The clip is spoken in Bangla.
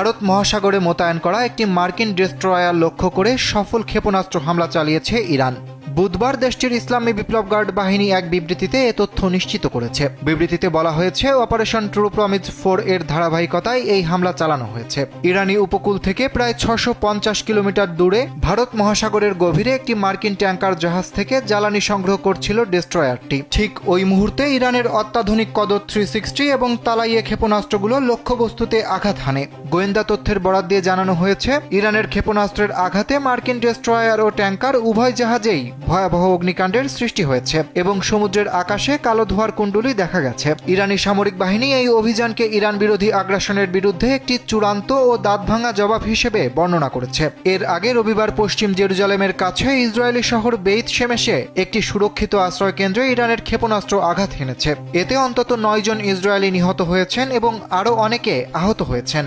ভারত মহাসাগরে মোতায়েন করা একটি মার্কিন ডেস্ট্রয়ার লক্ষ্য করে সফল ক্ষেপণাস্ত্র হামলা চালিয়েছে ইরান। বুধবার দেশটির ইসলামী বিপ্লব গার্ড বাহিনী এক বিবৃতিতে এ তথ্য নিশ্চিত করেছে। বিবৃতিতে বলা হয়েছে, অপারেশন ট্রু প্রমিস 4 এর ধারাবাহিকতায় এই হামলা চালানো হয়েছে। ইরানি উপকূল থেকে প্রায় 650 কিলোমিটার দূরে ভারত মহাসাগরের গভীরে একটি মার্কিন ট্যাঙ্কার জাহাজ থেকে জ্বালানি সংগ্রহ করছিল ডেস্ট্রয়ারটি। ঠিক ওই মুহূর্তে ইরানের অত্যাধুনিক কদর 360 এবং তালাইয়ে ক্ষেপণাস্ত্রগুলো লক্ষ্যবস্তুতে আঘাত হানে। গোয়েন্দা তথ্যের বরাত দিয়ে জানানো হয়েছে, ইরানের ক্ষেপণাস্ত্রের আঘাতে মার্কিন ডেস্ট্রয়ার ও ট্যাঙ্কার উভয় জাহাজেই ভয়াবহ অগ্নিকাণ্ডের সৃষ্টি হয়েছে এবং সমুদ্রের আকাশে কালো ধোঁয়ার কুণ্ডলী দেখা গেছে। ইরানি সামরিক বাহিনী এই অভিযানকে ইরান বিরোধী আগ্রাসনের বিরুদ্ধে একটি চূড়ান্ত ও দাঁতভাঙা জবাব হিসেবে বর্ণনা করেছে। এর আগে রবিবার পশ্চিম জেরুজালেমের কাছে ইসরায়েলি শহর বেইত শেমেশে একটি সুরক্ষিত আশ্রয় কেন্দ্রে ইরানের ক্ষেপণাস্ত্র আঘাত হেনেছে। এতে অন্তত 9 জন ইসরায়েলি নিহত হয়েছেন এবং আরও অনেকে আহত হয়েছেন।